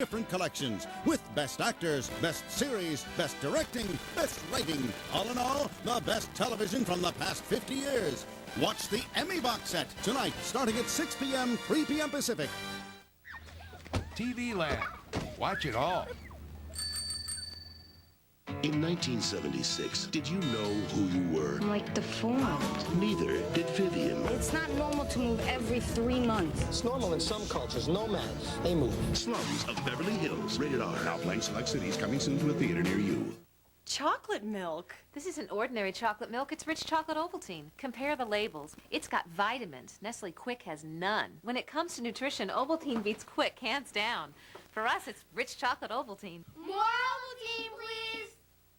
different collections with best actors, best series, best directing, best writing. All in all, the best television from the past 50 years. Watch the Emmy box set tonight, starting at 6 p.m., 3 p.m. Pacific. TV Land. Watch it all. In 1976, did you know who you were? I'm like deformed. Neither did Vivian. It's not normal to move every 3 months. It's normal in some cultures. Nomads, they move. Slums of Beverly Hills. Rated R. Now playing select cities, coming soon to a theater near you. Chocolate milk? This isn't ordinary chocolate milk. It's rich chocolate Ovaltine. Compare the labels. It's got vitamins. Nestle Quick has none. When it comes to nutrition, Ovaltine beats Quick, hands down. For us, it's rich chocolate Ovaltine. More Ovaltine, please!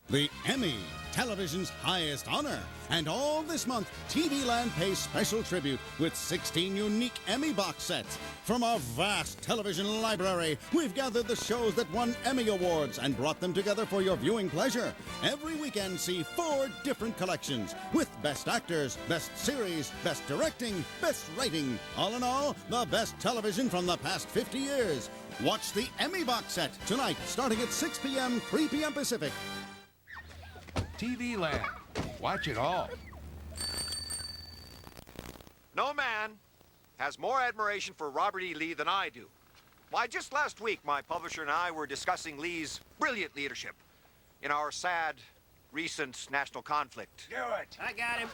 The Emmy, television's highest honor. And all this month, TV Land pays special tribute with 16 unique Emmy box sets. From our vast television library, we've gathered the shows that won Emmy Awards and brought them together for your viewing pleasure. Every weekend, see 4 different collections with best actors, best series, best directing, best writing. All in all, the best television from the past 50 years. Watch the Emmy box set tonight, starting at 6 p.m., 3 p.m. Pacific. TV Land. Watch it all. No man has more admiration for Robert E. Lee than I do. Why, just last week, my publisher and I were discussing Lee's brilliant leadership in our sad, recent national conflict. Do it. I got him.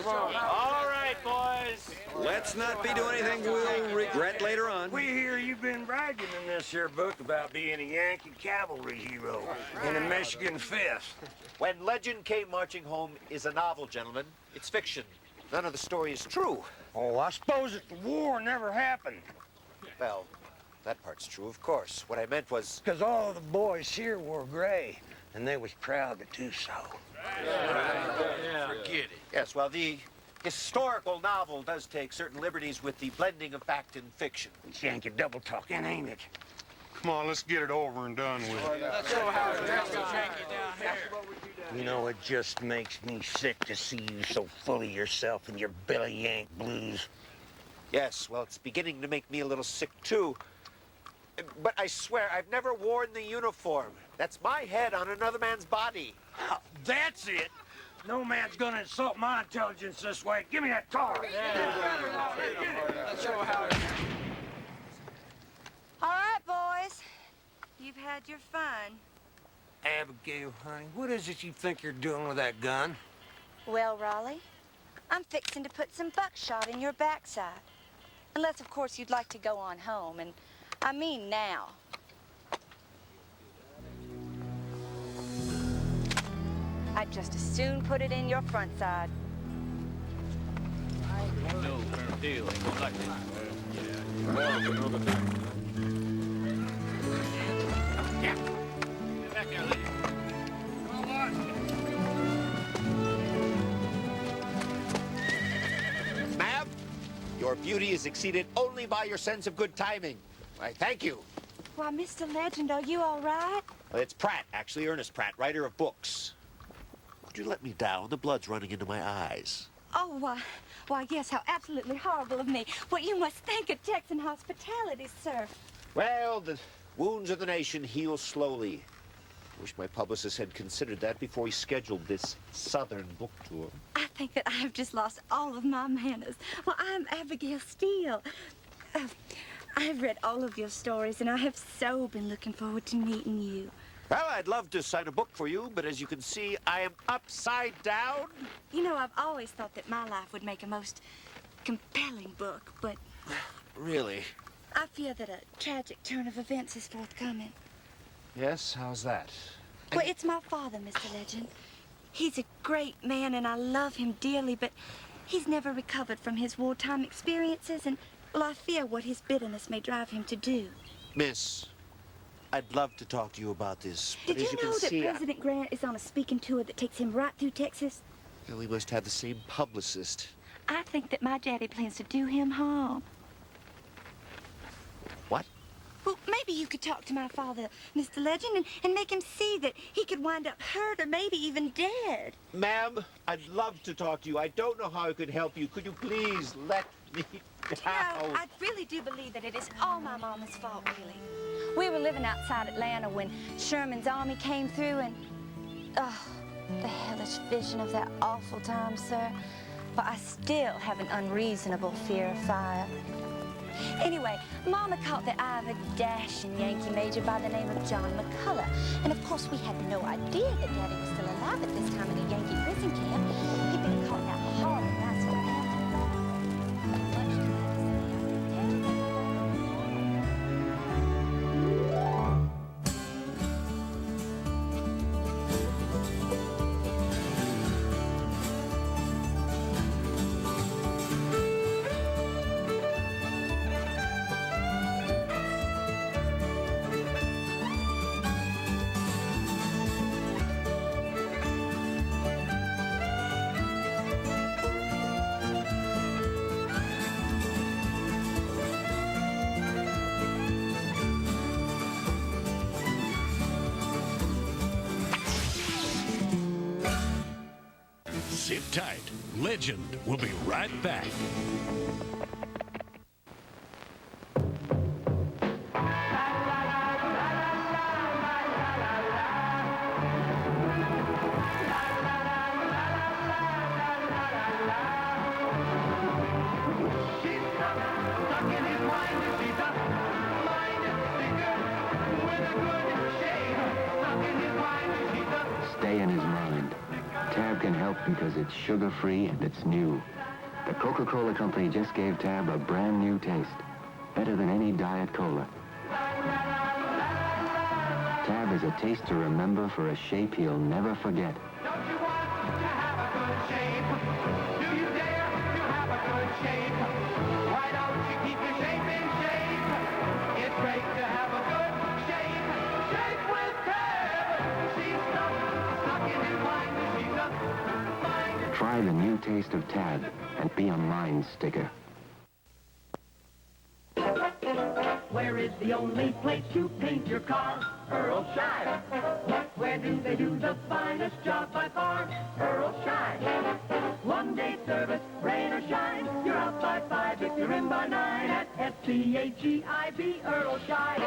All right, boys. Let's not be doing anything we'll regret later on. We hear you've been bragging in this here book about being a Yankee cavalry hero in a Michigan Fifth. When Legend Came Marching Home is a novel, gentlemen, it's fiction. None of the story is true. Oh, I suppose that the war never happened. Well, that part's true, of course. What I meant was... Because all of the boys here wore gray, and they was proud to do so. Forget it. Yes, well, the historical novel does take certain liberties with the blending of fact and fiction. It's Yankee double talking, ain't it? Come on, let's get it over and done with. Let's show how it's Yankee down here. You know, it just makes me sick to see you so full of yourself and your Billy Yank blues. Yes, well, it's beginning to make me a little sick, too. But I swear, I've never worn the uniform. That's my head on another man's body. That's it. No man's gonna insult my intelligence this way. Give me that car. Let's show how it is. All right, boys. You've had your fun. Abigail, honey, what is it you think you're doing with that gun? Well, Raleigh, I'm fixing to put some buckshot in your backside. Unless, of course, you'd like to go on home, and I mean now. I'd just as soon put it in your front side. No current deal. Like Yeah. back there, Lee. Come on, Ma'am, your beauty is exceeded only by your sense of good timing. Why, thank you. Why, Mr. Legend, are you all right? Well, it's Pratt, actually, Ernest Pratt, writer of books. Would you let me down? The blood's running into my eyes. Oh, why, yes, how absolutely horrible of me. What you must think of Texan hospitality, sir. Well, the wounds of the nation heal slowly. I wish my publicist had considered that before he scheduled this Southern book tour. I think that I have just lost all of my manners. Well, I'm Abigail Steele. I've read all of your stories, and I have so been looking forward to meeting you. Well, I'd love to sign a book for you, but as you can see, I am upside down. You know, I've always thought that my life would make a most compelling book, but... Really? I fear that a tragic turn of events is forthcoming. Yes? How's that? Well, it's my father, Mr. Legend. He's a great man, and I love him dearly, but he's never recovered from his wartime experiences, and, well, I fear what his bitterness may drive him to do. Miss, I'd love to talk to you about this, but Did as you you know can that see... President Grant is on a speaking tour that takes him right through Texas? Well, we must have the same publicist. I think that my daddy plans to do him harm. What? Well, maybe you could talk to my father, Mr. Legend, and make him see that he could wind up hurt or maybe even dead. Ma'am, I'd love to talk to you. I don't know how I could help you. Could you please let me down? No, I really do believe that it is all my mama's fault, really. We were living outside Atlanta when Sherman's army came through and... Oh, the hellish vision of that awful time, sir. Well, I still have an unreasonable fear of fire. Anyway, Mama caught the eye of a dashing Yankee major by the name of John McCullough. And of course, we had no idea that Daddy was still alive at this time in a Yankee prison camp. He'd been caught in that horrible massacre. Sit tight. Legend will be right back. Stay in his mind. Tab can help because it's sugar-free and it's new. The Coca-Cola Company just gave Tab a brand new taste. Better than any Diet Cola. Tab is a taste to remember for a shape he'll never forget. Don't you want to have a good shape? Do you dare to have a good shape? Why don't you keep your shape in shape? It's great to have a good shape. Shape with Tab. She's stuck in his mind. She's a mind. Try the new taste of Tab and be a mind sticker. Where is the only place to paint your car? Earl Shine. Where do they do the finest job by far? Earl Shine. One day service, rain or shine. You're out by 5 if you're in by 9 at S-T-A-G-I-B, Earl Shine.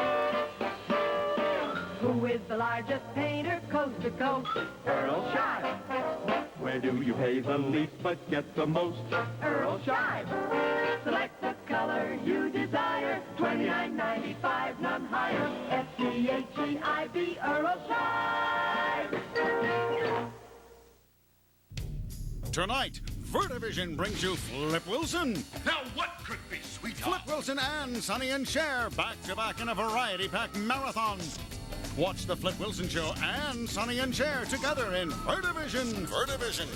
Who is the largest painter coast to coast? Earl Shine. Where do you pay the least but get the most? Earl Shine. Select the color you desire. $29.95, none higher. S-T-A-G-I-B, Earl Shine. Tonight, Vertivision brings you Flip Wilson. Now what could be sweeter? Flip Wilson and Sonny and Cher back-to-back in a variety-pack marathon. Watch the Flip Wilson Show and Sonny and Cher together in Vertivision. Vertivision.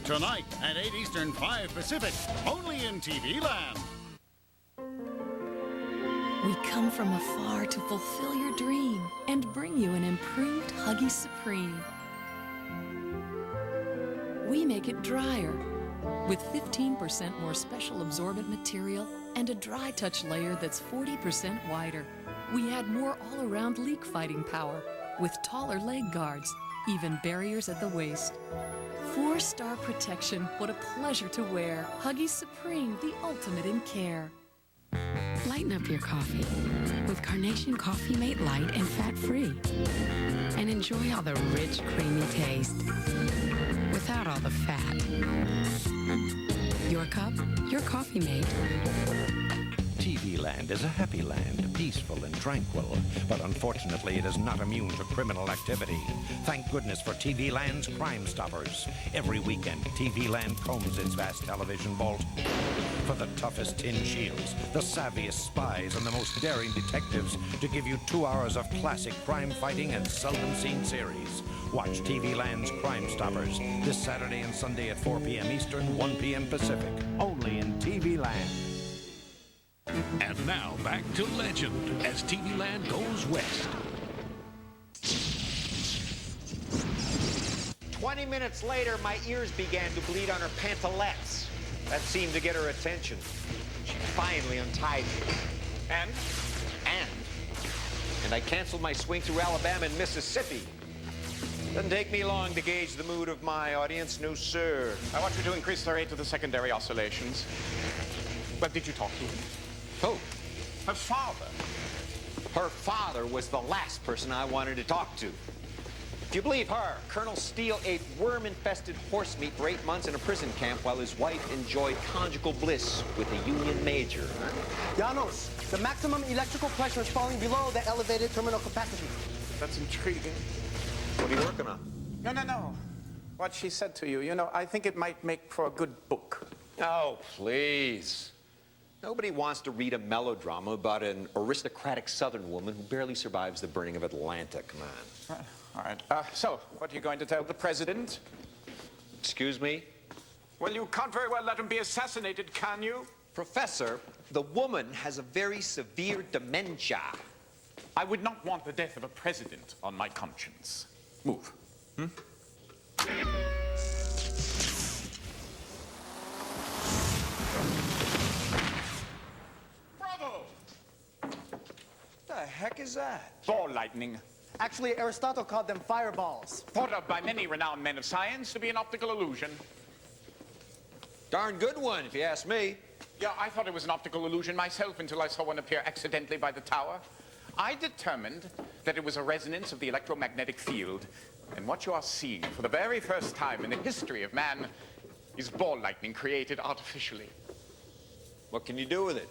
Tonight at 8 Eastern, 5 Pacific, only in TV Land. We come from afar to fulfill your dream and bring you an improved Huggies Supreme. We make it drier with 15% more special absorbent material and a dry touch layer that's 40% wider. We add more all-around leak-fighting power with taller leg guards, even barriers at the waist. 4-star protection, what a pleasure to wear. Huggies Supreme, the ultimate in care. Lighten up your coffee with Carnation Coffee Mate Light and fat-free. And enjoy all the rich, creamy taste without all the fat. Your cup, your Coffee Mate. TV Land is a happy land, peaceful and tranquil, but unfortunately it is not immune to criminal activity. Thank goodness for TV Land's Crime Stoppers. Every weekend, TV Land combs its vast television vault for the toughest tin shields, the savviest spies, and the most daring detectives to give you 2 hours of classic crime-fighting and seldom-seen series. Watch TV Land's Crime Stoppers this Saturday and Sunday at 4 p.m. Eastern, 1 p.m. Pacific, only in TV Land. And now back to Legend as TV Land goes west. 20 minutes later, my ears began to bleed on her pantalettes. That seemed to get her attention. She finally untied me. And and I canceled my swing through Alabama and Mississippi. Doesn't take me long to gauge the mood of my audience, no sir. I want you to increase the rate of the secondary oscillations. But did you talk to him? Who? Her father. Her father was the last person I wanted to talk to. If you believe her, Colonel Steele ate worm-infested horse meat for 8 months in a prison camp while his wife enjoyed conjugal bliss with a Union major. Janos, the maximum electrical pressure is falling below the elevated terminal capacity. That's intriguing. What are you working on? No. What she said to you, I think it might make for a good book. Oh, please. Nobody wants to read a melodrama about an aristocratic Southern woman who barely survives the burning of Atlanta. Come on. All right. So, what are you going to tell the president? Excuse me? Well, you can't very well let him be assassinated, can you? Professor, the woman has a very severe dementia. I would not want the death of a president on my conscience. Move. Bravo! What the heck is that? Ball lightning. Actually, Aristotle called them fireballs. Thought of by many renowned men of science to be an optical illusion. Darn good one, if you ask me. Yeah, I thought it was an optical illusion myself until I saw one appear accidentally by the tower. I determined that it was a resonance of the electromagnetic field. And what you are seeing for the very first time in the history of man is ball lightning created artificially. What can you do with it?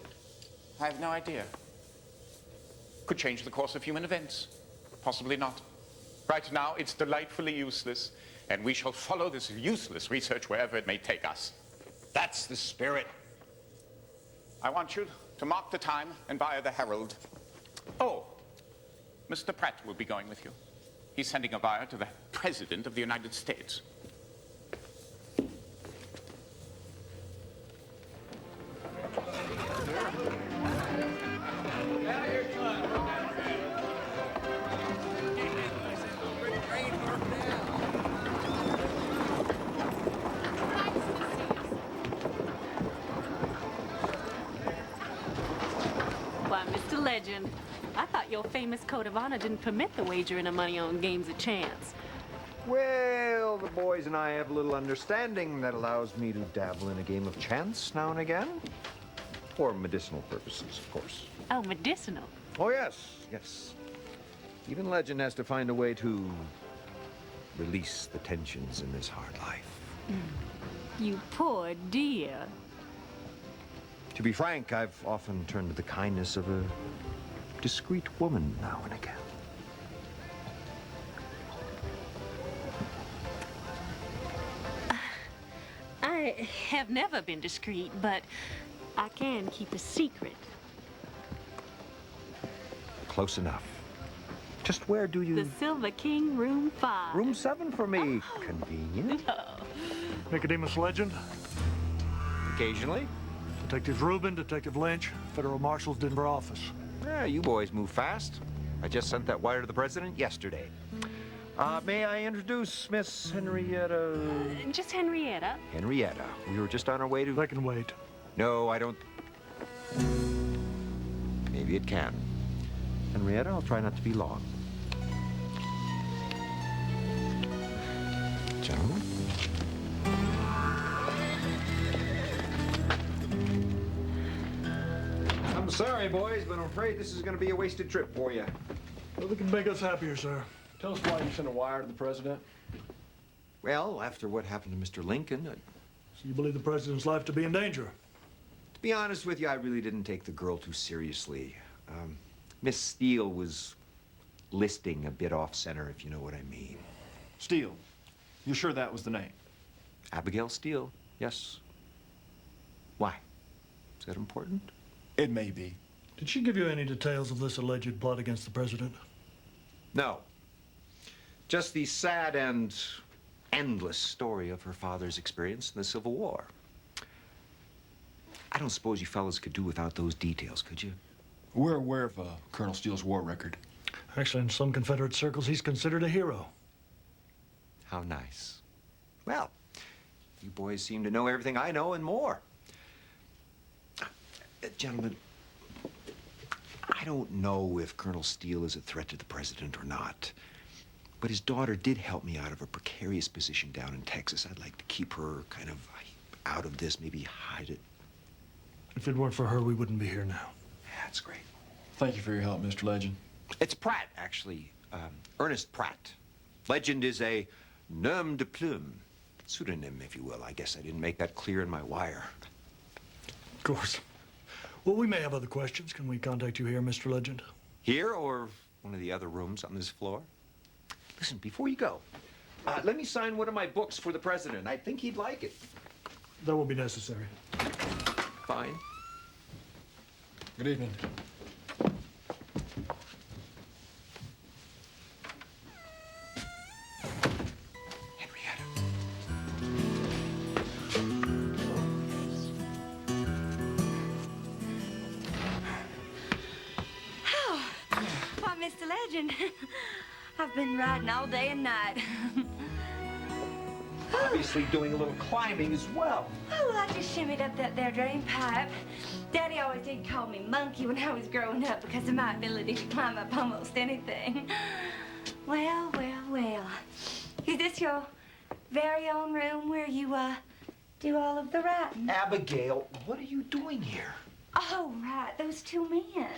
I have no idea. Could change the course of human events. Possibly not. Right now, it's delightfully useless, and we shall follow this useless research wherever it may take us. That's the spirit. I want you to mark the time and via the Herald. Oh, Mr. Pratt will be going with you. He's sending a wire to the President of the United States. Why, Mr. Legend, I thought your famous code of honor didn't permit the wagering of money on games of chance. Well, the boys and I have a little understanding that allows me to dabble in a game of chance now and again. For medicinal purposes, of course. Oh, medicinal. Oh, yes. Even Legend has to find a way to release the tensions in this hard life. You poor dear. To be frank, I've often turned to the kindness of a discreet woman now and again. I have never been discreet, but I can keep a secret. Close enough. Just where do you... The Silver King, room 5. Room 7 for me. Convenient. Nicodemus Legend. Occasionally. Detective Rubin, Detective Lynch, Federal Marshal's Denver office. Yeah, you boys move fast. I just sent that wire to the president yesterday. May I introduce Miss Henrietta? Just Henrietta. Henrietta. We were just on our way to... That can wait. No, I don't... Maybe it can. Henrietta, I'll try not to be long. Gentlemen? I'm sorry, boys, but I'm afraid this is going to be a wasted trip for you. Well, it can make us happier, sir. Tell us why you sent a wire to the president. Well, after what happened to Mr. Lincoln, So you believe the president's life to be in danger? to be honest with you, I really didn't take the girl too seriously. Miss Steele was listing a bit off-center, if you know what I mean. Steele. You're sure that was the name? Abigail Steele, yes. Why? Is that important? It may be. Did she give you any details of this alleged plot against the president? No. Just the sad and endless story of her father's experience in the Civil War. I don't suppose you fellas could do without those details, could you? We're aware of Colonel Steele's war record. Actually, in some Confederate circles, he's considered a hero. How nice. Well, you boys seem to know everything I know and more. Gentlemen, I I don't know if Colonel Steele is a threat to the president or not. But his daughter did help me out of a precarious position down in Texas. I'd like to keep her kind of out of this, maybe hide it. If it weren't for her, we wouldn't be here now. That's great. Thank you for your help, Mr. Legend. It's Pratt, actually. Ernest Pratt. Legend is a nom de plume. Pseudonym, if you will. I guess I didn't make that clear in my wire. Of course. Well, we may have other questions. Can we contact you here, Mr. Legend? Here or one of the other rooms on this floor? Listen, before you go, let me sign one of my books for the president. I think he'd like it. That will be necessary. Fine. Good evening. Why, Mr. Legend, I've been riding all day and night. Obviously doing a little climbing as well. Oh, well, I just shimmied up that there drain pipe. Daddy always did call me Monkey when I was growing up because of my ability to climb up almost anything. Well, well, well. Is this your very own room where you, do all of the writing? Abigail, what are you doing here? Oh, right, those two men.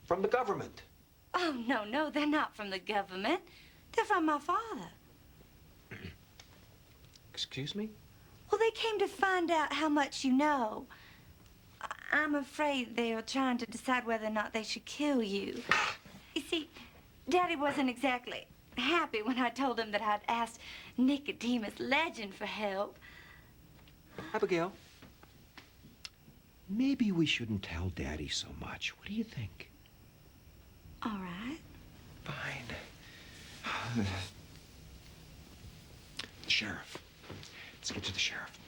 From the government. Oh, no, no, they're not from the government. They're from my father. Excuse me? Well, they came to find out how much you know. I'm afraid they are trying to decide whether or not they should kill you. You see, Daddy wasn't exactly happy when I told him that I'd asked Nicodemus Legend for help. Abigail, maybe we shouldn't tell Daddy so much. What do you think? All right. Fine. The sheriff. Let's get to the sheriff.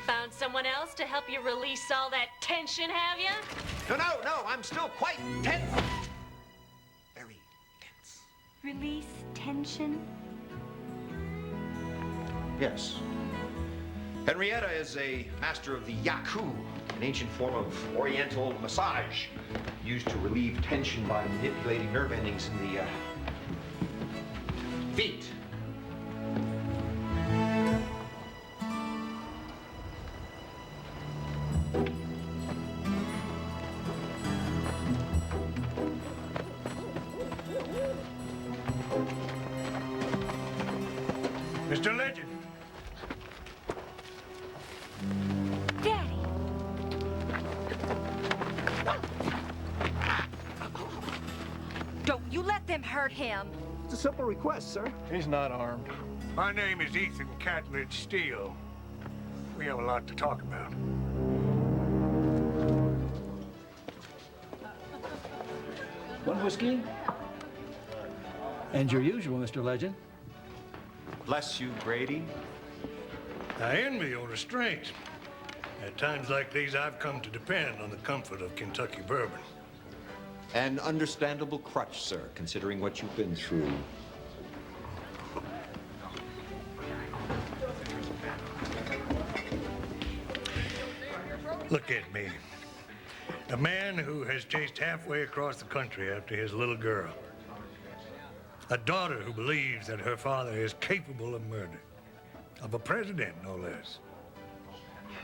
Found someone else to help you release all that tension, have you? No, I'm still quite tense. Very tense. Release tension? Yes. Henrietta is a master of the yaku, an ancient form of oriental massage used to relieve tension by manipulating nerve endings in the feet. Mr. Legend. Daddy. Don't you let them hurt him. It's a simple request, sir. He's not armed. My name is Ethan Catledge Steele. We have a lot to talk about. One whiskey? And your usual, Mr. Legend. Bless you, Grady. I envy your restraint. At times like these, I've come to depend on the comfort of Kentucky bourbon. An understandable crutch, sir, considering what you've been through. Look at me. A man who has chased halfway across the country after his little girl. A daughter who believes that her father is capable of murder. Of a president, no less.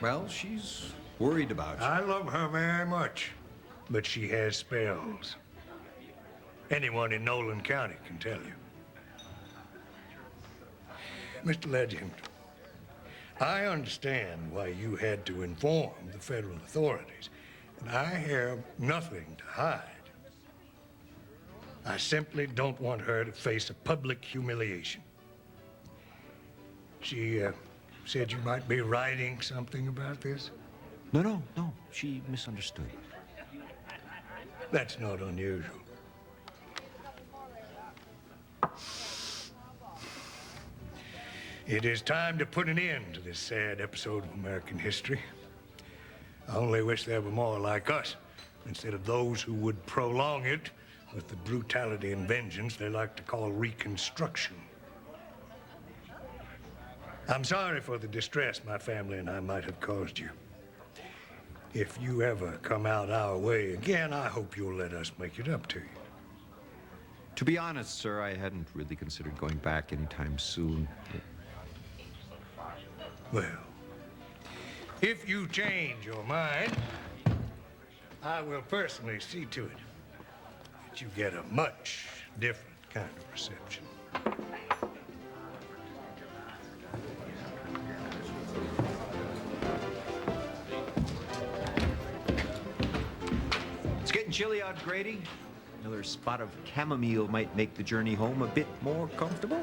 Well, she's worried about you. I love her very much, but she has spells. Anyone in Nolan County can tell you. Mr. Legend, I understand why you had to inform the federal authorities, and I have nothing to hide. I simply don't want her to face a public humiliation. She said you might be writing something about this? No. She misunderstood. That's not unusual. It is time to put an end to this sad episode of American history. I only wish there were more like us, instead of those who would prolong it with the brutality and vengeance they like to call Reconstruction. I'm sorry for the distress my family and I might have caused you. If you ever come out our way again, I hope you'll let us make it up to you. To be honest, sir, I hadn't really considered going back anytime soon. Well, if you change your mind, I will personally see to it that you get a much different kind of reception. It's getting chilly out, Grady. Another spot of chamomile might make the journey home a bit more comfortable.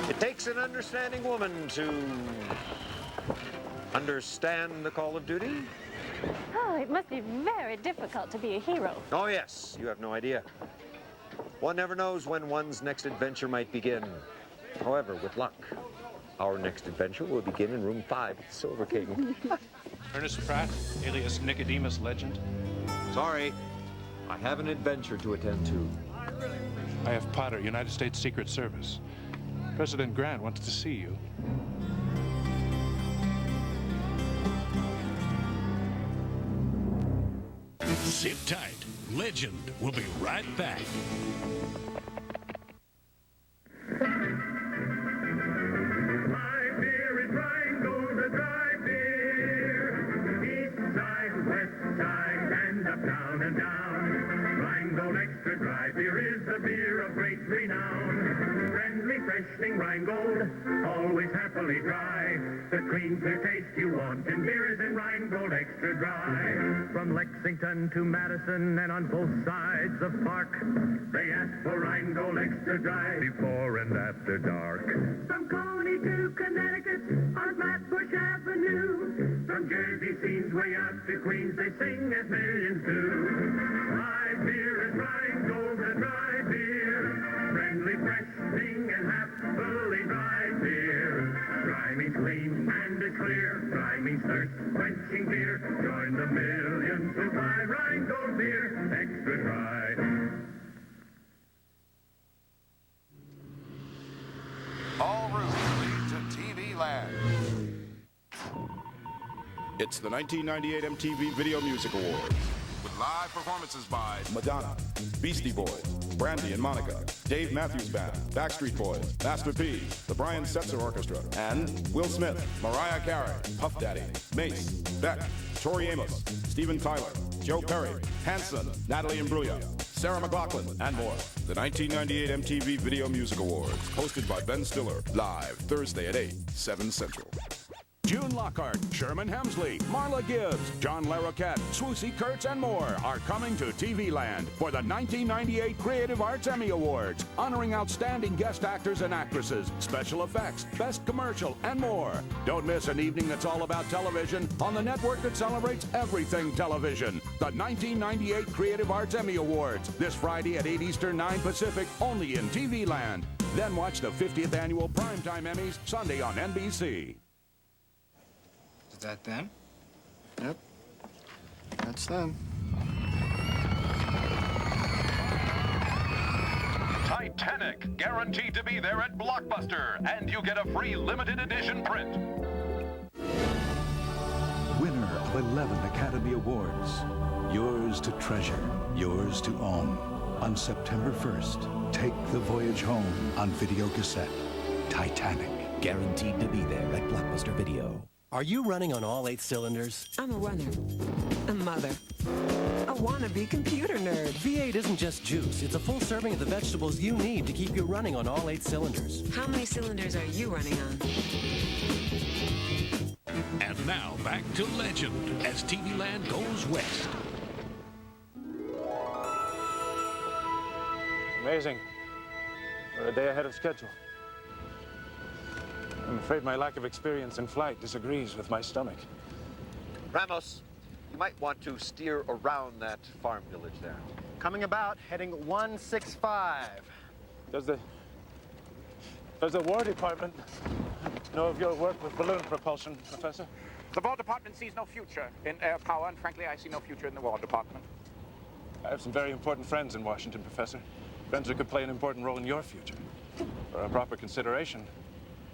It takes an understanding woman to understand the call of duty. Oh, it must be very difficult to be a hero. Oh, yes. You have no idea. One never knows when one's next adventure might begin. However, with luck, our next adventure will begin in room 5 at the Silver King. Ernest Pratt, alias Nicodemus Legend. Sorry, I have an adventure to attend to. I have Potter, United States Secret Service. President Grant wants to see you. Sit tight. Legend will be right back. Down and down. Rheingold Extra Dry Beer is the beer of great renown. Friendly, freshening Rheingold, always happily dry. The clean, clear taste you want in beer is in Rheingold Extra Dry. From Lexington to Madison and on both sides of Park, they ask for Rheingold Extra Dry before and after dark. From Coney to Connecticut on Flatbush Avenue, from Jersey scenes way out to Queens, they sing as millions do. Rye beer is Rheingold, the dry beer. Friendly, freshening, and happily dry beer. Dry means clean and it's clear. Dry means thirst-quenching beer. Join the millions who buy Rheingold beer extra dry. All routes lead to TV Land. It's the 1998 MTV Video Music Awards. With live performances by Madonna, Beastie Boys, Brandy and Monica, Dave Matthews Band, Backstreet Boys, Master P, the Brian Setzer Orchestra, and Will Smith, Mariah Carey, Puff Daddy, Mace, Beck, Tori Amos, Steven Tyler, Joe Perry, Hanson, Natalie Imbruglia, Sarah McLachlan, and more. The 1998 MTV Video Music Awards, hosted by Ben Stiller, live Thursday at 8, 7 Central. June Lockhart, Sherman Hemsley, Marla Gibbs, John Larroquette, Swoosie Kurtz, and more are coming to TV Land for the 1998 Creative Arts Emmy Awards, honoring outstanding guest actors and actresses, special effects, best commercial, and more. Don't miss an evening that's all about television on the network that celebrates everything television. The 1998 Creative Arts Emmy Awards, this Friday at 8 Eastern, 9 Pacific, only in TV Land. Then watch the 50th Annual Primetime Emmys Sunday on NBC. Is that them? Yep. That's them. Titanic, guaranteed to be there at Blockbuster, and you get a free limited edition print. Winner of 11 Academy Awards. Yours to treasure, yours to own. On September 1st, take the voyage home on video cassette. Titanic. Guaranteed to be there at Blockbuster Video. Are you running on all 8 cylinders? I'm a runner, a mother, a wannabe computer nerd. V8 isn't just juice. It's a full serving of the vegetables you need to keep you running on all 8 cylinders. How many cylinders are you running on? And now, back to Legend as TV Land goes west. Amazing. We're a day ahead of schedule. I'm afraid my lack of experience in flight disagrees with my stomach. Ramos, you might want to steer around that farm village there. Coming about, heading 165. Does the War Department know of your work with balloon propulsion, Professor? The War Department sees no future in air power, and frankly, I see no future in the War Department. I have some very important friends in Washington, Professor. Friends who could play an important role in your future. For a proper consideration,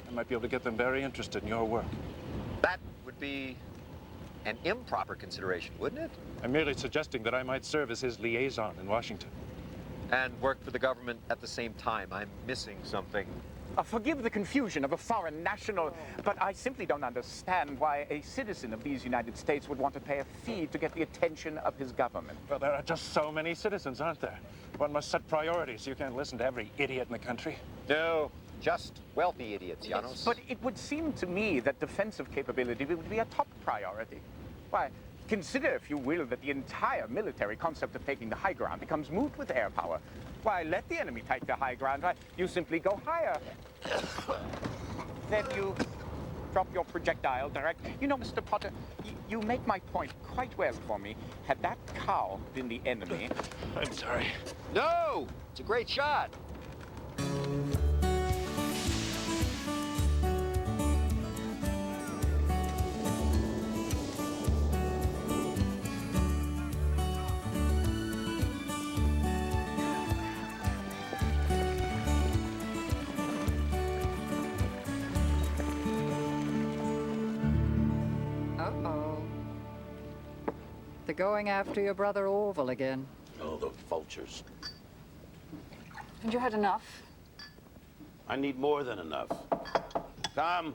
I might be able to get them very interested in your work. That would be an improper consideration, wouldn't it? I'm merely suggesting that I might serve as his liaison in Washington. And work for the government at the same time. I'm missing something. Forgive the confusion of a foreign national, but I simply don't understand why a citizen of these United States would want to pay a fee to get the attention of his government. Well, there are just so many citizens, aren't there? One must set priorities. You can't listen to every idiot in the country. No, just wealthy idiots, Janos. Yes, but it would seem to me that defensive capability would be a top priority. Why, consider, if you will, that the entire military concept of taking the high ground becomes moot with air power. Why, let the enemy take the high ground. Right? You simply go higher. Then you drop your projectile direct. You know, Mr. Potter, you make my point quite well for me. Had that cow been the enemy... I'm sorry. No! It's a great shot. They're going after your brother Orville again. Oh, the vultures. Haven't you had enough? I need more than enough. Tom.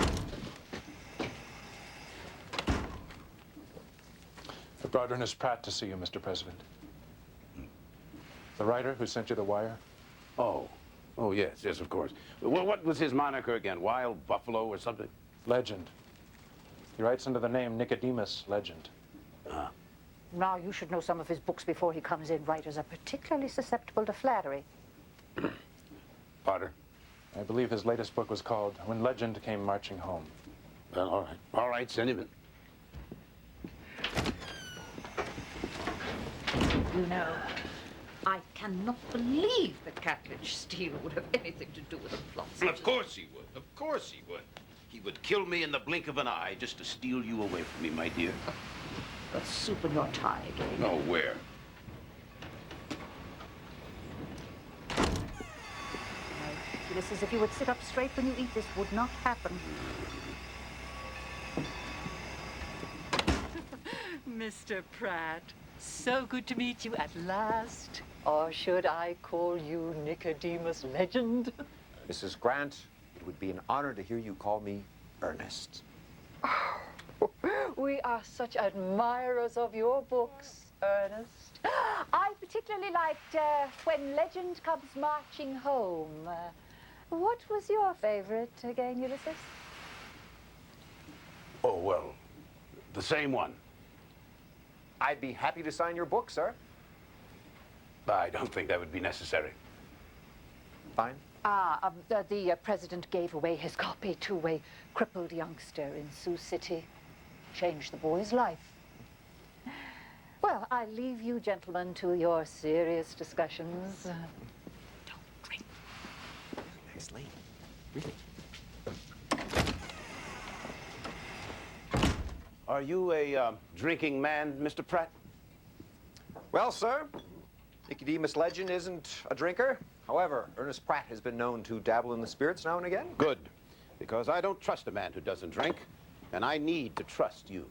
I brought Ernest Pratt to see you, Mr. President. The writer who sent you the wire? Oh. Oh, yes, yes, of course. Well, what was his moniker again? Wild Buffalo or something? Legend. He writes under the name Nicodemus Legend. Now, you should know some of his books before he comes in. Writers are particularly susceptible to flattery. Potter? I believe his latest book was called When Legend Came Marching Home. Well, all right. All right, send him in. You know, I cannot believe that Catledge Steele would have anything to do with a plot. Of course he would. Of course he would. He would kill me in the blink of an eye just to steal you away from me, my dear. Got soup in your tie again. No, where? Ulysses, if you would sit up straight when you eat, this would not happen. Mr. Pratt, so good to meet you at last. Or should I call you Nicodemus Legend? Mrs. Grant, it would be an honor to hear you call me Ernest. We are such admirers of your books, Ernest. I particularly liked When Legend Comes Marching Home. What was your favorite again, Ulysses? Oh, well, the same one. I'd be happy to sign your book, sir. I don't think that would be necessary. Fine. The president gave away his copy to a crippled youngster in Sioux City. Changed the boy's life. Well, I leave you gentlemen to your serious discussions. Don't drink. Nice lady. Really. Are you a drinking man, Mr. Pratt? Well, sir, Nicodemus Legend isn't a drinker. However, Ernest Pratt has been known to dabble in the spirits now and again. Good, because I don't trust a man who doesn't drink, and I need to trust you.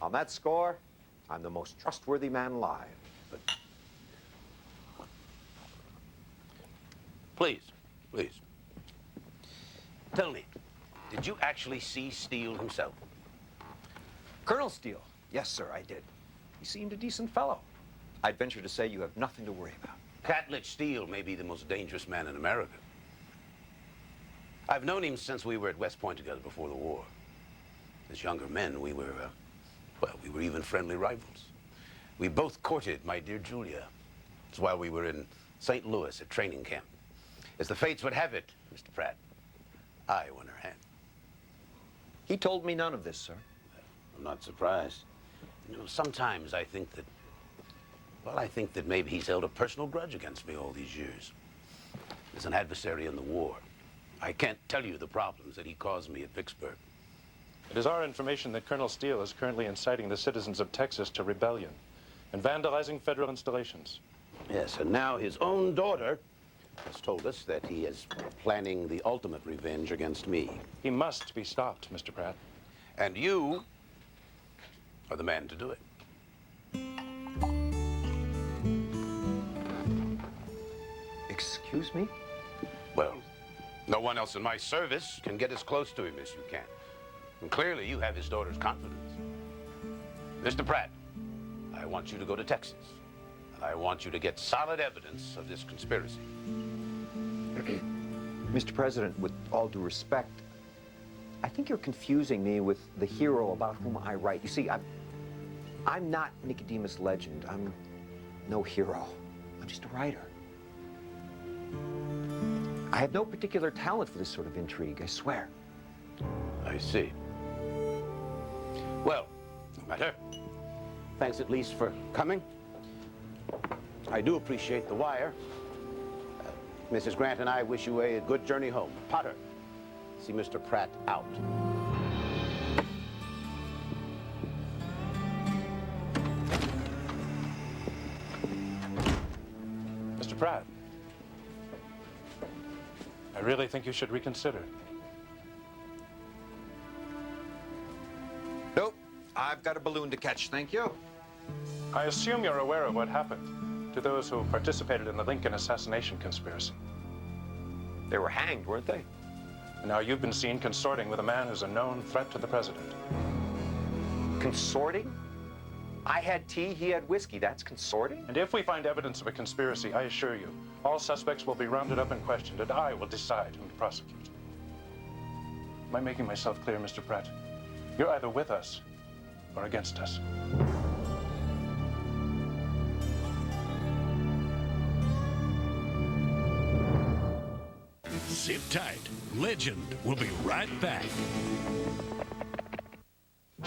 On that score, I'm the most trustworthy man alive. But please, please, tell me, did you actually see Steele himself? Colonel Steele? Yes, sir, I did. He seemed a decent fellow. I'd venture to say you have nothing to worry about. Catledge Steele may be the most dangerous man in America. I've known him since we were at West Point together before the war. As younger men, we were, well, we were even friendly rivals. We both courted my dear Julia. It's while we were in St. Louis at training camp. As the fates would have it, Mr. Pratt, I won her hand. He told me none of this, sir. I'm not surprised. You know, sometimes I think that, well, I think that maybe he's held a personal grudge against me all these years. As an adversary in the war, I can't tell you the problems that he caused me at Vicksburg. It is our information that Colonel Steele is currently inciting the citizens of Texas to rebellion and vandalizing federal installations. Yes, and now his own daughter has told us that he is planning the ultimate revenge against me. He must be stopped, Mr. Pratt. And you are the man to do it. Excuse me? Well, no one else in my service can get as close to him as you can. And clearly you have his daughter's confidence. Mr. Pratt, I want you to go to Texas. And I want you to get solid evidence of this conspiracy. Mr. President, with all due respect, I think you're confusing me with the hero about whom I write. You see, I'm not Nicodemus Legend. I'm no hero. I'm just a writer. I have no particular talent for this sort of intrigue, I swear. I see. Well, no matter. Thanks at least for coming. I do appreciate the wire. Mrs. Grant and I wish you a good journey home. Potter, see Mr. Pratt out. Mr. Pratt, I really think you should reconsider. Nope. I've got a balloon to catch, thank you. I assume you're aware of what happened to those who participated in the Lincoln assassination conspiracy. They were hanged, weren't they? And now you've been seen consorting with a man who's a known threat to the president. Consorting? I had tea, he had whiskey. That's consorting? And if we find evidence of a conspiracy, I assure you, all suspects will be rounded up and questioned, and I will decide whom to prosecute. Am I making myself clear, Mr. Pratt? You're either with us or against us. Sit tight. Legend will be right back.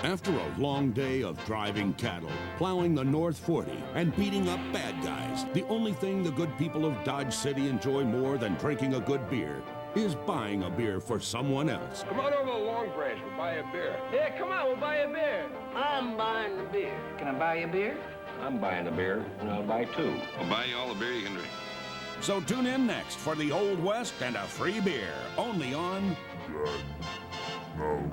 After a long day of driving cattle, plowing the North 40, and beating up bad guys, the only thing the good people of Dodge City enjoy more than drinking a good beer is buying a beer for someone else. Come on over to Long Branch, we'll buy a beer. Yeah, come on, we'll buy a beer. I'm buying the beer. Can I buy you a beer? I'm buying a beer, and I'll buy two. I'll buy you all the beer you can drink. So tune in next for the Old West and a free beer, only on... No.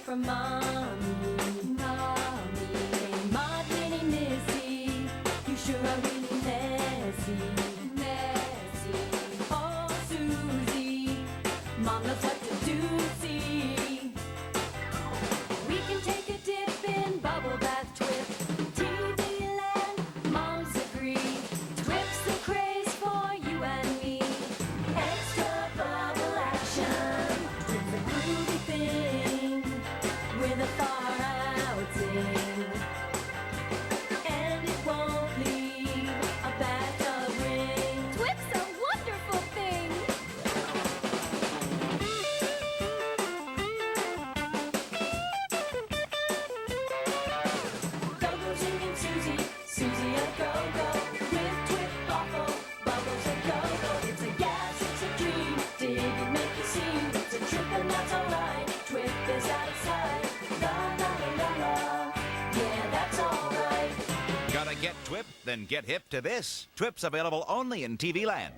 For mommy, mommy, hey, Maud, Minnie, Missy, you sure are really messy, messy. Oh, Susie, Mom knows what to do, see. We can take a dip in bubble bath twip, TV land, moms agree. Twip's the craze for you and me. Extra bubble action, it's a groovy thing. With a far outing, and it won't leave a bathtub ring. Twip's a wonderful thing. Go-go singing Susie, Susie a go-go. With Twip awful, bubbles a go-go. It's a gas, it's a dream, dig it, make you see. It's a trip and that's alright. Twip is out of sight. Gotta get Twip? Then get hip to this. Twip's available only in TV Land.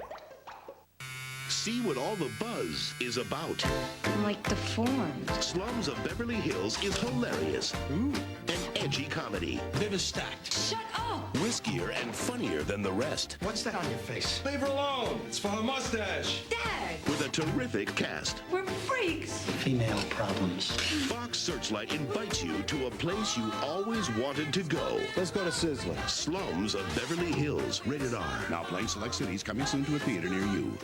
See what all the buzz is about. I'm like deformed. Slums of Beverly Hills is hilarious. Ooh. And edgy comedy. They're stacked. Shut up! Riskier and funnier than the rest. What's that on your face? Leave her alone. It's for her mustache. Dad! With a terrific cast. We're freaks! Female problems. Fox Searchlight invites you to a place you always wanted to go. Let's go to Sizzler. Slums of Beverly Hills, rated R. Now playing select cities, coming soon to a theater near you.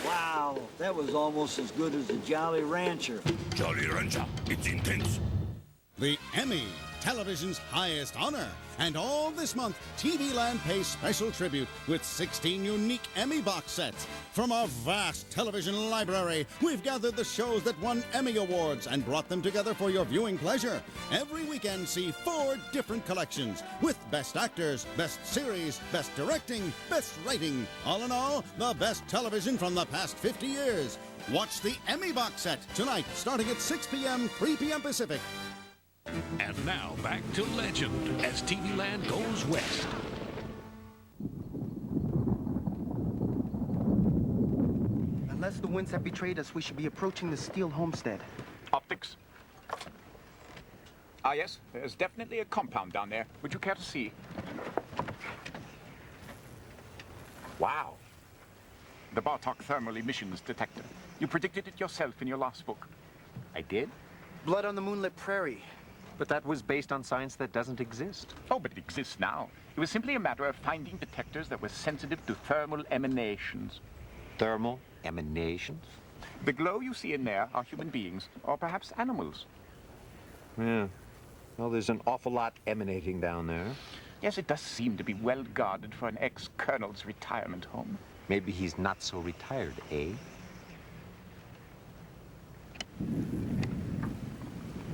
Wow, that was almost as good as the Jolly Rancher. Jolly Rancher, it's intense. The Emmy, television's highest honor. And all this month, TV Land pays special tribute with 16 unique Emmy box sets. From our vast television library, we've gathered the shows that won Emmy Awards and brought them together for your viewing pleasure. Every weekend, see 4 different collections with Best Actors, Best Series, Best Directing, Best Writing. All in all, the best television from the past 50 years. Watch the Emmy box set tonight, starting at 6 p.m., 3 p.m. Pacific. And now back to Legend as TV Land goes west. Unless the winds have betrayed us, we should be approaching the Steel homestead. Optics. Ah, yes, there's definitely a compound down there. Would you care to see? Wow. The Bartok thermal emissions detector. You predicted it yourself in your last book. I did? Blood on the moonlit prairie. But that was based on science that doesn't exist. Oh, but it exists now. It was simply a matter of finding detectors that were sensitive to thermal emanations. Thermal emanations? The glow you see in there are human beings, or perhaps animals. Yeah. Well, there's an awful lot emanating down there. Yes, it does seem to be well guarded for an ex-colonel's retirement home. Maybe he's not so retired, eh?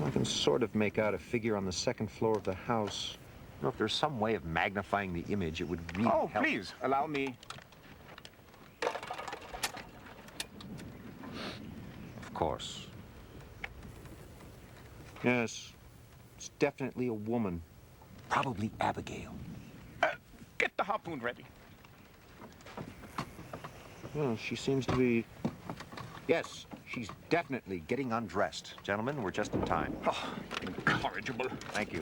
I can sort of make out a figure on the second floor of the house. You know, if there's some way of magnifying the image, it would really help. Oh, please, allow me. Of course. Yes, it's definitely a woman. Probably Abigail. Get the harpoon ready. Well, she seems to be... Yes, she's definitely getting undressed. Gentlemen, we're just in time. Oh, incorrigible. Thank you.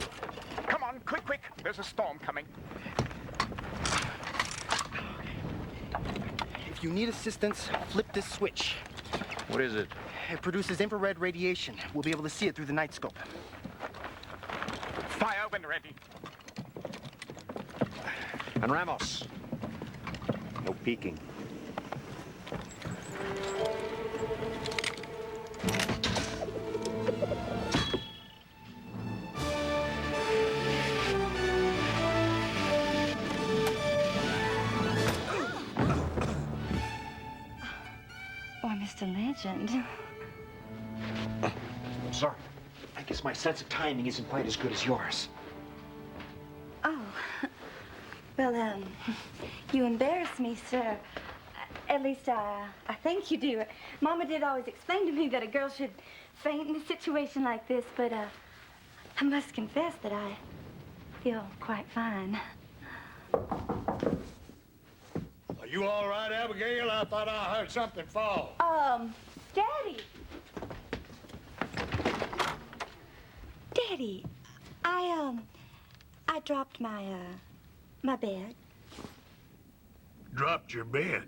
Come on, quick, quick. There's a storm coming. If you need assistance, flip this switch. What is it? It produces infrared radiation. We'll be able to see it through the night scope. Fire when ready. And Ramos. No peeking. Why, Mr. Legend. I'm sorry. I guess my sense of timing isn't quite as good as yours. Oh. Well, you embarrass me, sir. At least, I think you do. Mama did always explain to me that a girl should faint in a situation like this, but, I must confess that I feel quite fine. Are you all right, Abigail? I thought I heard something fall. Daddy! Daddy, I dropped my bed. Dropped your bed?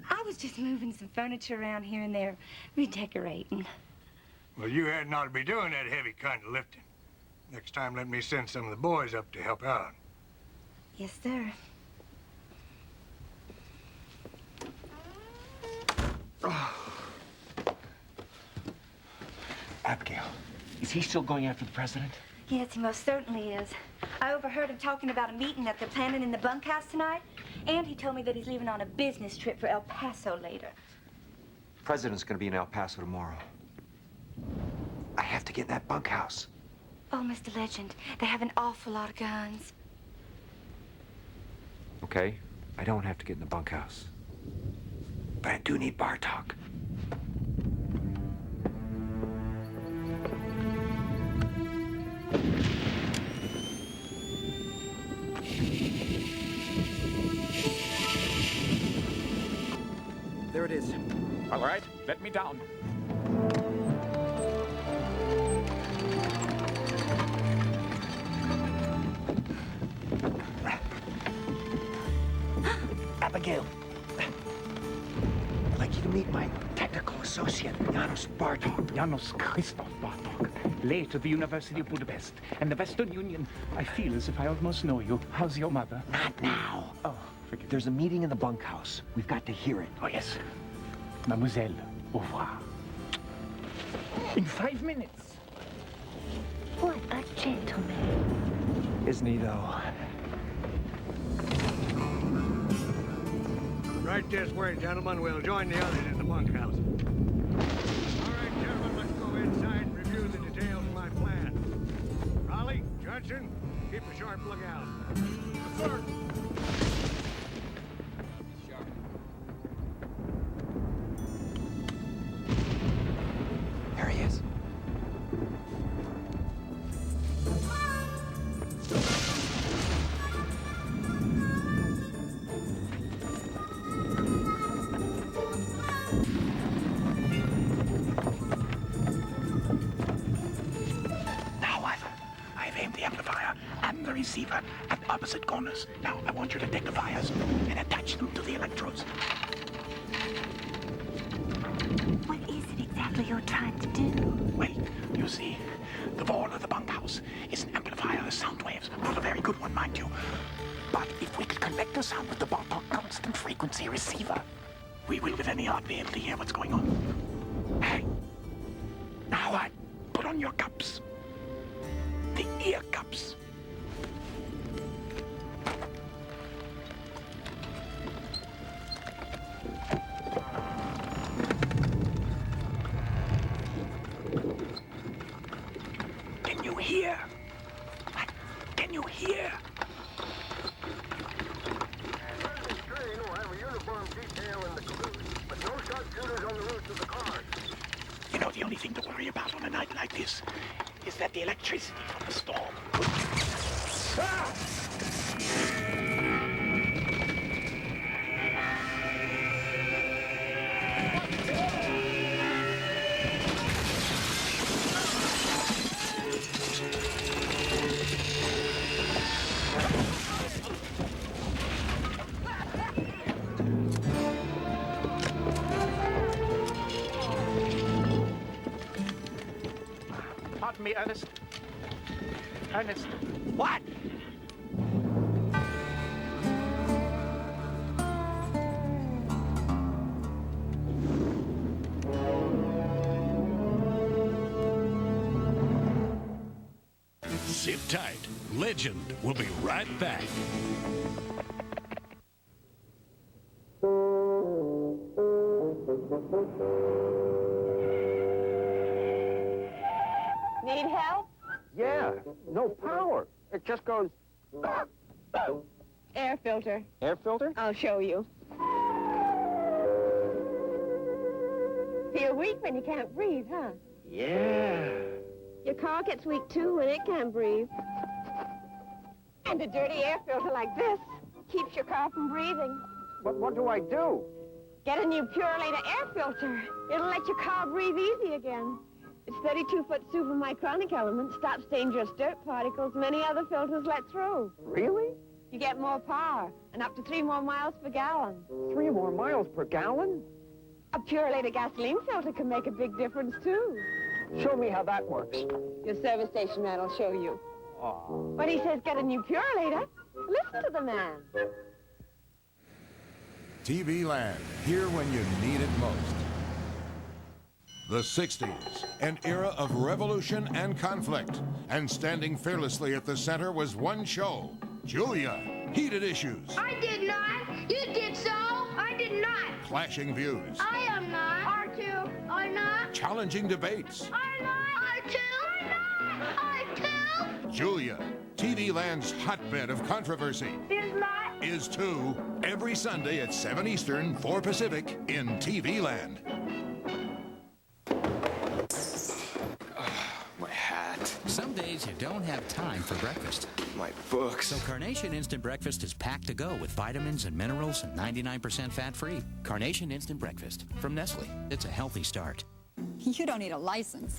I was just moving some furniture around here and there, redecorating. Well, you hadn't ought to be doing that heavy kind of lifting. Next time, let me send some of the boys up to help out. Yes, sir. Abigail, is he still going after the president? Yes, he most certainly is. I overheard him talking about a meeting that they're planning in the bunkhouse tonight, and he told me that he's leaving on a business trip for El Paso later. The president's gonna be in El Paso tomorrow. I have to get in that bunkhouse. Oh, Mr. Legend, they have an awful lot of guns. Okay, I don't have to get in the bunkhouse. But I do need Bartok. it is. All right, let me down. Abigail, I'd like you to meet my technical associate, Janos Bartok. Janos Christoph Bartok, late of the University of Budapest and the Western Union. I feel as if I almost know you. How's your mother? Not now. Oh, forgive me. There's a meeting in the bunkhouse. We've got to hear it. Oh, yes. Mademoiselle, au revoir. In 5 minutes. What a gentleman. Isn't he, though? Right this way, gentlemen. We'll join the others in the bunkhouse. All right, gentlemen, let's go inside and review the details of my plan. Raleigh, Judson, keep a sharp lookout. Yes, sir. There he is. Receiver at opposite corners. Now, I want you to take the wires and attach them to the electrodes. What is it exactly you're trying to do? Well, you see, the wall of the bunkhouse is an amplifier of sound waves. Not a very good one, mind you. But if we could connect the sound with the Bartok constant frequency receiver, we will with any art be able to hear what's going on. Hey, now what? Put on your cups. The ear cups. Hear? Can you hear? Train will have a uniform detail in the caboose, but no sharpshooters on the roofs of the cars. You know, the only thing to worry about on a night like this is that the electricity from the storm. Ah! Pardon me, Ernest. Ernest. What? Sit tight. Legend will be right back. Need help? Yeah, no power. It just goes... Air filter. Air filter? I'll show you. Feel weak when you can't breathe, huh? Yeah. Your car gets weak, too, when it can't breathe. And a dirty air filter like this keeps your car from breathing. But what do I do? Get a new Purelator air filter. It'll let your car breathe easy again. Its 32-foot supermicronic element stops dangerous dirt particles many other filters let through. Really? You get more power and up to 3 more miles per gallon. 3 more miles per gallon? A Purelator gasoline filter can make a big difference, too. Show me how that works. Your service station man will show you. Oh. But he says get a new Purelator. Listen to the man. TV Land, here when you need it most. The 60s, an era of revolution and conflict. And standing fearlessly at the center was one show, Julia. Heated issues. I did not. You did so. I did not. Clashing views. I am not. R2. I'm not. Challenging debates. I'm not. R2. I'm not. R2. Julia, TV Land's hotbed of controversy. Is not. Is too. Every Sunday at 7 Eastern, 4 Pacific in TV Land. My hat. Some days you don't have time for breakfast. My books. So Carnation Instant Breakfast is packed to go with vitamins and minerals and 99% fat-free. Carnation Instant Breakfast from Nestle. It's a healthy start. You don't need a license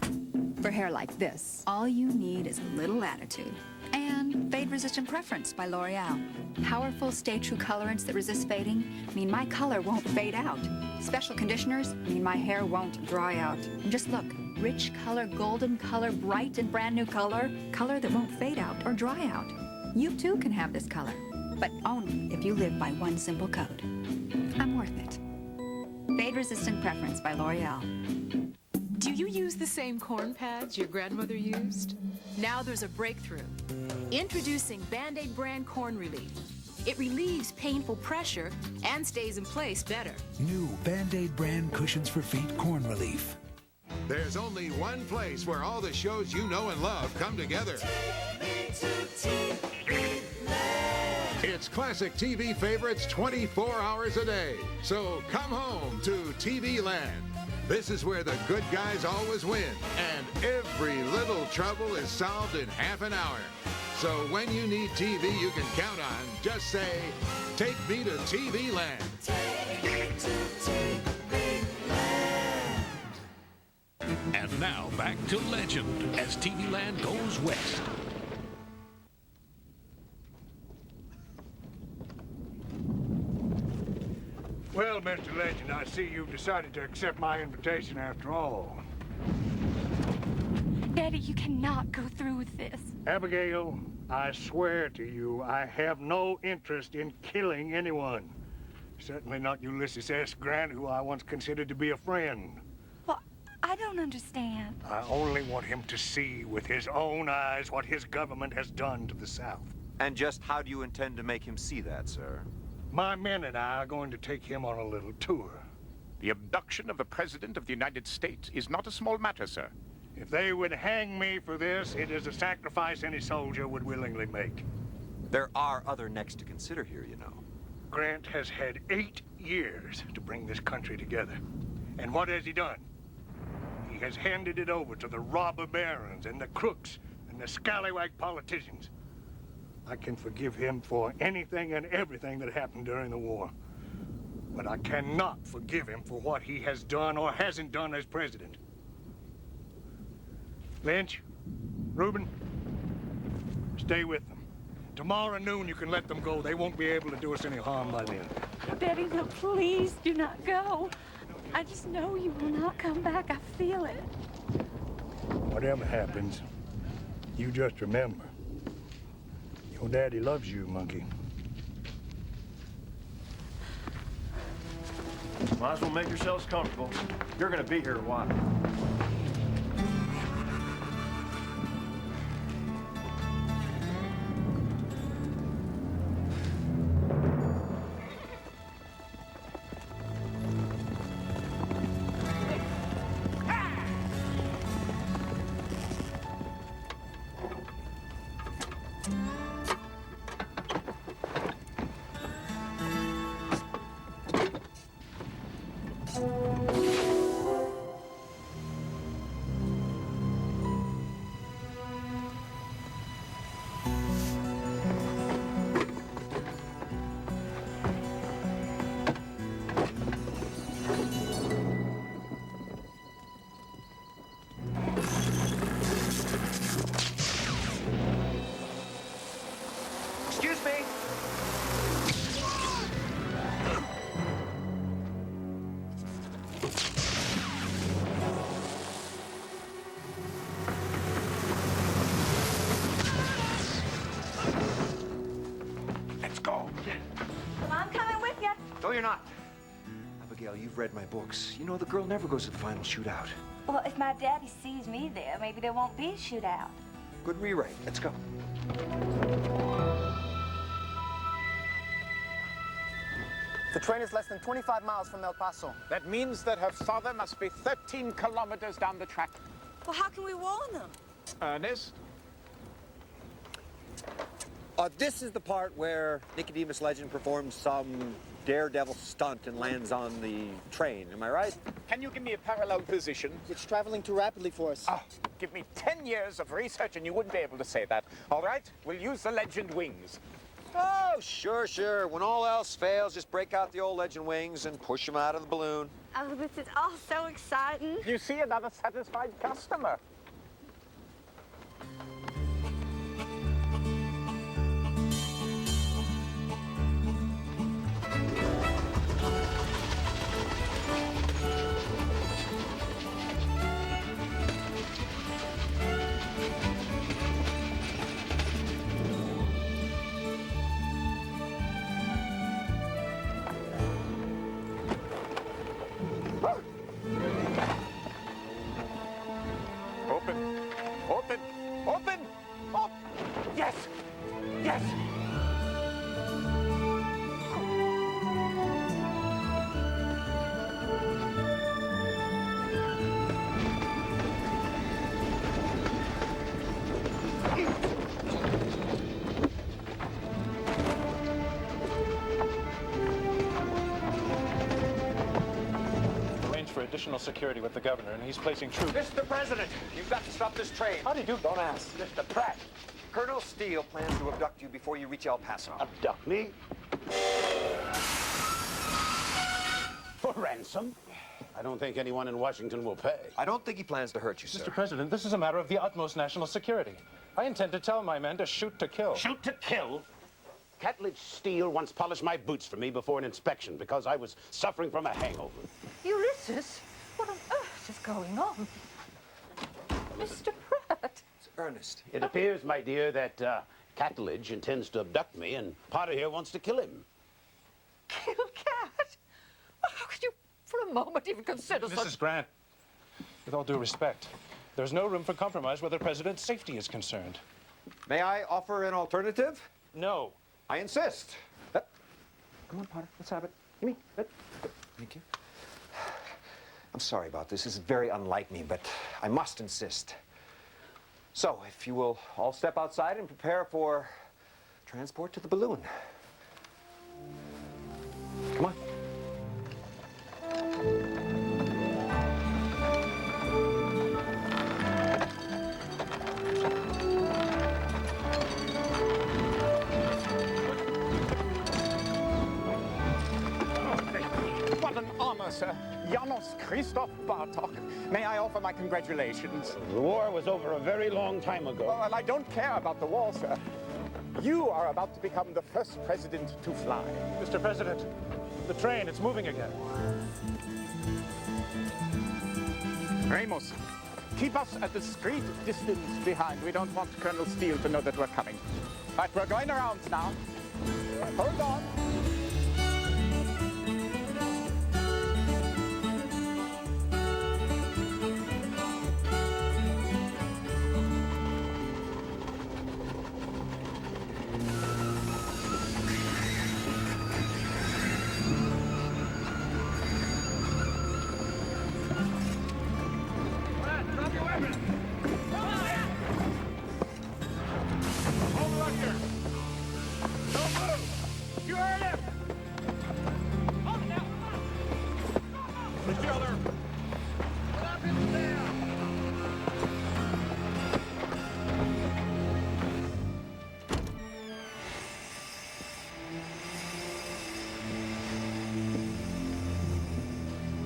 for hair like this. All you need is a little attitude. And fade-resistant preference by L'Oreal. Powerful Stay True colorants that resist fading mean my color won't fade out. Special conditioners mean my hair won't dry out. And just look, rich color, golden color, bright and brand new color. Color that won't fade out or dry out. You too can have this color, but only if you live by one simple code. I'm worth it. Fade-resistant preference by L'Oreal. Do you use the same corn pads your grandmother used? Now there's a breakthrough. Introducing Band-Aid brand corn relief. It relieves painful pressure and stays in place better. New Band-Aid brand cushions for feet corn relief. There's only one place where all the shows you know and love come together. It's classic TV favorites 24 hours a day. So come home to TV Land. This is where the good guys always win, and every little trouble is solved in half an hour. So when you need TV you can count on, just say, take me to TV Land. Take me to TV Land. And now back to Legend as TV Land goes west. Well, Mr. Legend, I see you've decided to accept my invitation after all. Daddy, you cannot go through with this. Abigail, I swear to you, I have no interest in killing anyone. Certainly not Ulysses S. Grant, who I once considered to be a friend. Well, I don't understand. I only want him to see with his own eyes what his government has done to the South. And just how do you intend to make him see that, sir? My men and I are going to take him on a little tour. The abduction of the President of the United States is not a small matter, sir. If they would hang me for this, it is a sacrifice any soldier would willingly make. There are other necks to consider here, you know. Grant has had 8 years to bring this country together. And what has he done? He has handed it over to the robber barons and the crooks and the scallywag politicians. I can forgive him for anything and everything that happened during the war. But I cannot forgive him for what he has done or hasn't done as president. Lynch, Reuben, stay with them. Tomorrow noon you can let them go. They won't be able to do us any harm by then. Daddy, no, please do not go. I just know you will not come back. I feel it. Whatever happens, you just remember. Your daddy loves you, monkey. Might as well make yourselves comfortable. You're gonna be here a while. Excuse me. Let's go. Well, I'm coming with you. No, you're not. Abigail, you've read my books. You know the girl never goes to the final shootout. Well, if my daddy sees me there, maybe there won't be a shootout. Good rewrite. Let's go. The train is less than 25 miles from El Paso. That means that her father must be 13 kilometers down the track. Well, how can we warn them? Ernest? This is the part where Nicodemus Legend performs some daredevil stunt and lands on the train. Am I right? Can you give me a parallel position? It's traveling too rapidly for us. Oh, give me 10 years of research and you wouldn't be able to say that. All right, we'll use the Legend wings. Oh, sure. When all else fails, just break out the old Legend wings and push them out of the balloon. Oh, this is all so exciting. You see another satisfied customer. Open! Oh, yes! Arrange for additional security with the governor, and he's placing troops. Mr. President, you've got to stop this train. How do you do? Don't ask. Mr. Pratt, Colonel Steele plans to abduct you before you reach El Paso. Abduct me? For ransom? I don't think anyone in Washington will pay. I don't think he plans to hurt you, sir. Mr. President, this is a matter of the utmost national security. I intend to tell my men to shoot to kill. Shoot to kill? Catledge Steele once polished my boots for me before an inspection because I was suffering from a hangover. Ulysses? What on earth is going on? Mr. Pratt? It's Ernest. It appears, my dear, that Catledge intends to abduct me, and Potter here wants to kill him. Kill Cat? How could you, for a moment, even consider such... Mrs. Grant, with all due respect, there's no room for compromise where the president's safety is concerned. May I offer an alternative? No. I insist. Come on, Potter. Let's have it. Give me. Thank you. I'm sorry about this. This is very unlike me, but I must insist. So, if you will all step outside and prepare for transport to the balloon. Come on. What an honor, sir. Janos Christoph Bartok. May I offer my congratulations? The war was over a very long time ago. Oh, and I don't care about the war, sir. You are about to become the first president to fly. Mr. President, the train, it's moving again. Ramos, keep us at a discreet distance behind. We don't want Colonel Steele to know that we're coming. All right, we're going around now. Hold on.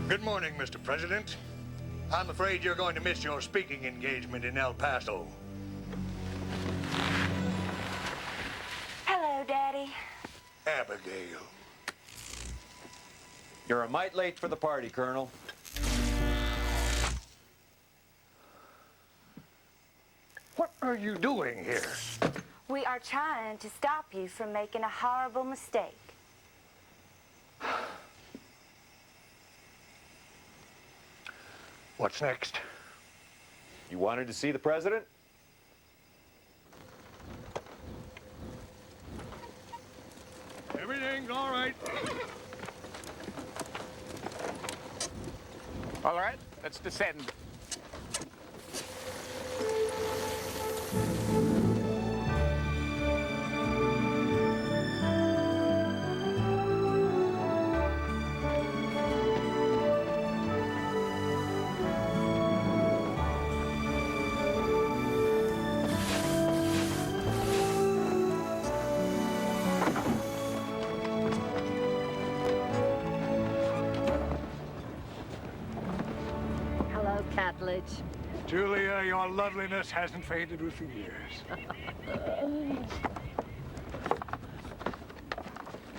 Good morning, Mr. President. I'm afraid you're going to miss your speaking engagement in El Paso. Hello, Daddy. Abigail. You're a mite late for the party, Colonel. What are you doing here? We are trying to stop you from making a horrible mistake. What's next? You wanted to see the president? Everything's all right. All right, let's descend. Hello, Catledge. Julia, your loveliness hasn't faded with the years.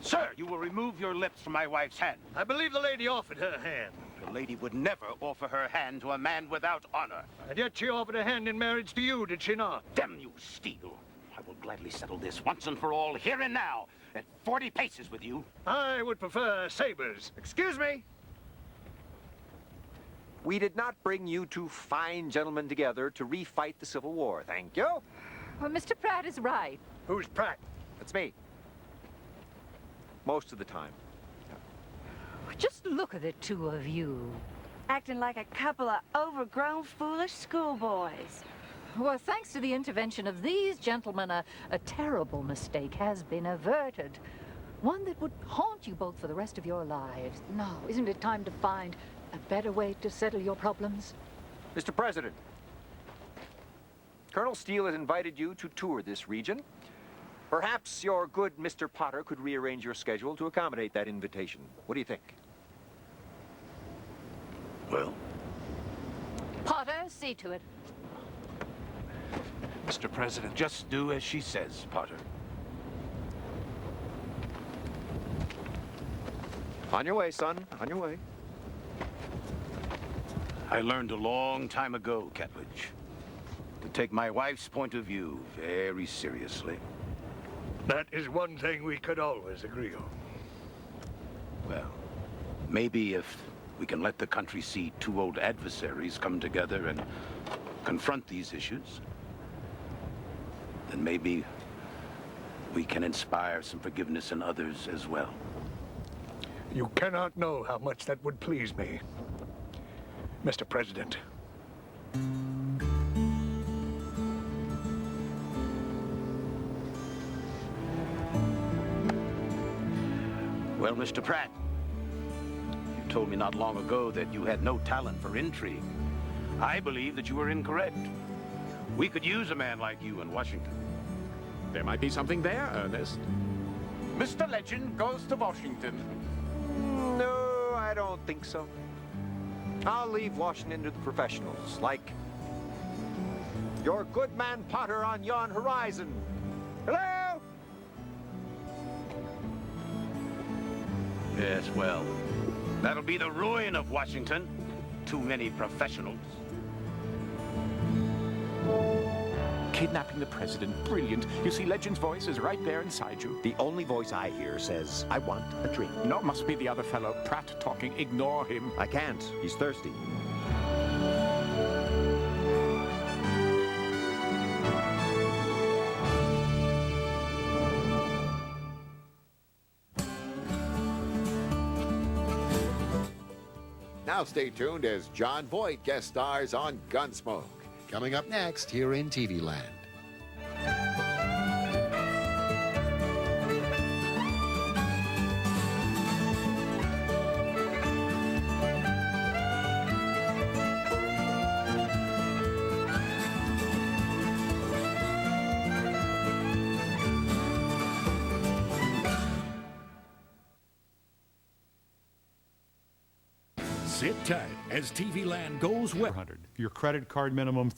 Sir, you will remove your lips from my wife's hand. I believe the lady offered her hand. The lady would never offer her hand to a man without honor. And yet she offered a hand in marriage to you, did she not? Damn you, Steele. I will gladly settle this once and for all, here and now, at 40 paces with you. I would prefer sabers. Excuse me. We did not bring you two fine gentlemen together to refight the Civil War. Thank you. Well, Mr. Pratt is right. Who's Pratt? That's me. Most of the time. Just look at the two of you. Acting like a couple of overgrown, foolish schoolboys. Well, thanks to the intervention of these gentlemen, a terrible mistake has been averted. One that would haunt you both for the rest of your lives. Now, isn't it time to find a better way to settle your problems? Mr. President, Colonel Steele has invited you to tour this region. Perhaps your good Mr. Potter could rearrange your schedule to accommodate that invitation. What do you think? Well? Potter, see to it. Mr. President, just do as she says, Potter. On your way, son. On your way. I learned a long time ago, Catledge, to take my wife's point of view very seriously. That is one thing we could always agree on. Well, maybe if we can let the country see two old adversaries come together and confront these issues, then maybe we can inspire some forgiveness in others as well. You cannot know how much that would please me, Mr. President. Well, Mr. Pratt, you told me not long ago that you had no talent for intrigue. I believe that you were incorrect. We could use a man like you in Washington. There might be something there, Ernest. Mr. Legend goes to Washington. No, I don't think so. I'll leave Washington to the professionals, like your good man Potter on yon horizon. Hello? Yes, well, that'll be the ruin of Washington. Too many professionals. Kidnapping the president. Brilliant. You see, Legend's voice is right there inside you. The only voice I hear says, I want a drink. No, it must be the other fellow, Pratt, talking. Ignore him. I can't. He's thirsty. Now stay tuned as John Voight guest stars on Gunsmoke. Coming up next here in TV Land. Sit tight as TV Land goes west. Your credit card minimum